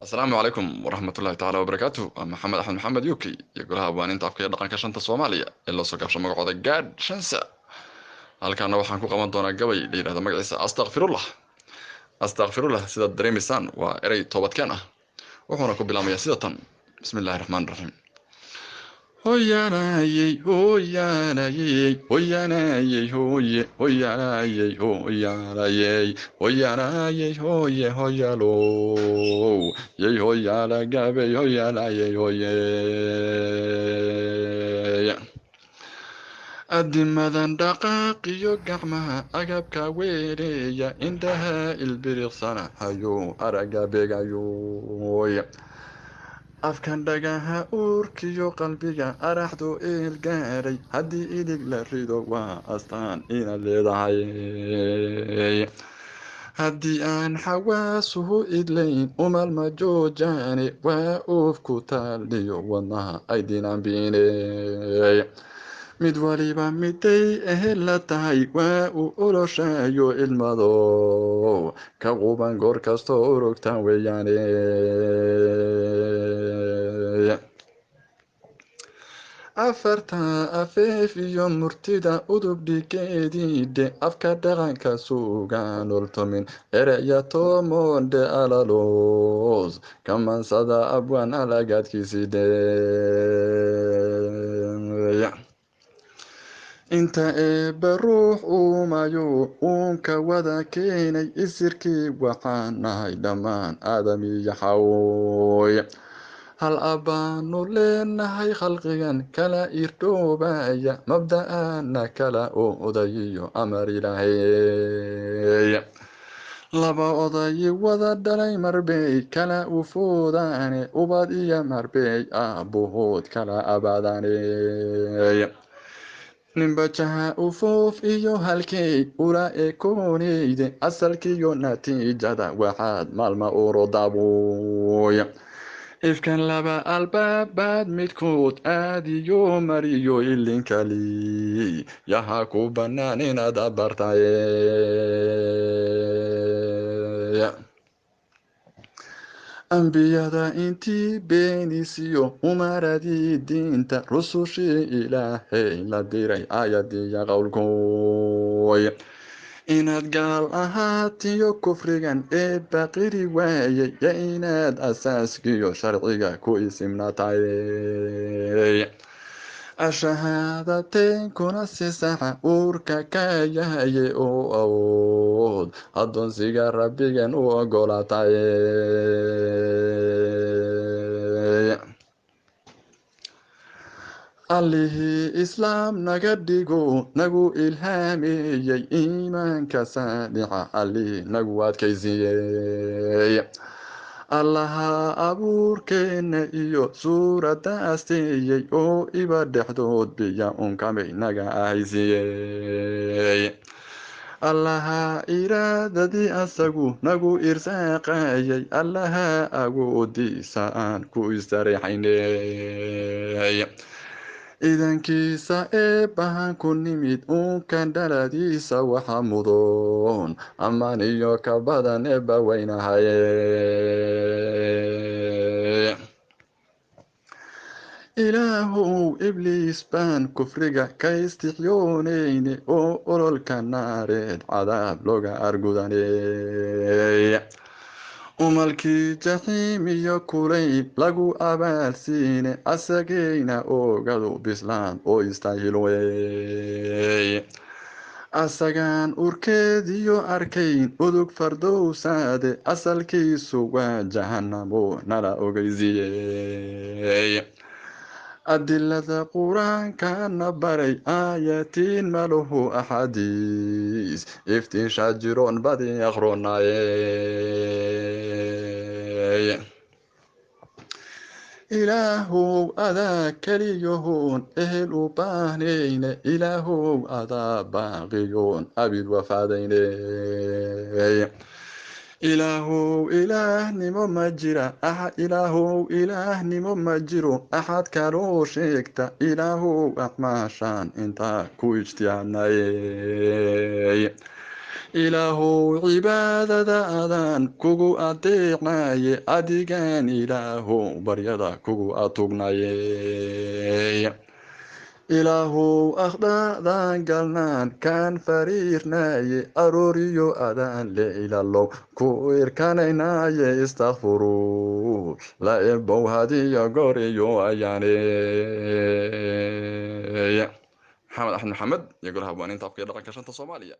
السلام عليكم ورحمة الله تعالى وبركاته. محمد أحمد محمد يوكي يقولها waan inta afka dhaqanka shanta Soomaaliya ee loo soo gaabsho magacooda gaad shansa halkaana waxaan ku qaban doonaa gabay la yiraahdo magaciisa astaghfirullah sida dareemisaan waa eray toobadkeen ah wuxuuna ku bilaamayaa sida tan bismillaahir rahmaanir rahiim hoyanayey hoyanayey hoyanayey hoye hoyanayey hoyanayey hoyanayey hoye hoyalo yey hoyala gabey hoyanayey hoye adimadan dhaqaaqiyo gacmaha agabka weereeya indhaha ilbiriqsana hayo araga beegayo afkan dhagaha uurkiyo qalbiga araxdu eel gaaray haddii ilig la rido waa astaan inaad leedahay haddii aan xawaasuhu idlayn umalma joojaane waa uuf ku taaldhiyo wadnaha ay dinaanbiiney mid waliba miday ehel la tahay waa uu oloshayo ilmado ka quban goor kastoo urugtaan weeyaane afarta afeef iyo murtida udub dhikeediidhe afka dhaqanka suugaan ultumin ereya toomoondhe alalos kamansada abwaan alagaadkiisidhe inta eebba ruux uumayo uunka wada keenay isirkii waxaan nahay dhammaan aadamiyo xawooy hal abbaanu leenahay khalqigan kala irdhoobaya mabda'aana kala oo odayiyo amar ilaahay laba odayi wada dhalay marbey kala ufoodaane ubad iyo marbey aabbuhood kala abaadaane nimbajaha ufoof iyo halkey ula ekooneyde asalkiyo natiijada waxaad maalma urodaabuy ifkan laba albaabaad midkood aadiyo mariyo ilinkali yaha ku bannaan inaad abartay ambiyada intii beenisiyo umaradii diinta rusushii ilaahay la diray aayadiya qowlkooy inaad gaal ahaatiyo kufrigan ee baqiri waayay ya inaad asaaskiyo sharciga ku isimnatay ashahaadatenkuna si saxa uurka ka yahaye oo awood addoonsiga rabbigan u ogolaatay allihii islaam naga dhigo nagu ilhaameeyey iimaanka saadica allihii nagu adkaysiiyey allaha abuurkeenna iyo suuradda asteeyey oo iba dhexdood biya unkamay naga ahaysiiyey allaha iraadadii asagu nagu irsaaqayay allaha awoodiisa aan ku istareexaynay idankiisa eebbahan ku nimid uunkan dhaladiisa waxa mudoon ammaan iyo ka badan eebba weynahay ilaahow ibliis baan kufriga ka istixyooneyne oo ololka naareed cadaab looga argudaney umalkii jaxiim iyo kulayb lagu abaalsiine asagayna oogadu bislaan oo istaahilwey asagaan urkeediyo arkayn udug fardowsaade asalkiisu waa jahanamo nala ogeysiiyey adilada qur-aankana baray aayatiin maluhu axaadiis iftiinsha jiroon badi aqroonaye ilaahow adaa keliyahoon ehel u baahneyne ilaahow adaa baaqiyoon abid wafaadayne ilaahow ilaahnimo ma jira ilaahow ilaahnimo ma jiro axad kaloo sheegta ilaahow aqmaashaan intaa ku ijtihaadnay ilaahow cibaadadaadan kugu adeecnaye adigaan ilaahow baryada kugu atugnaye ilaahow akhdaadan galnaan kaan fariirnaye arooriyo adaan le ilalow ku irkanaynaye istakfuru la ebow hadiyo goor iyo ayaane maxamed axmed maxamed iyo golaha abwaaniinta afka iyo dhaqanka shanta soomaaliya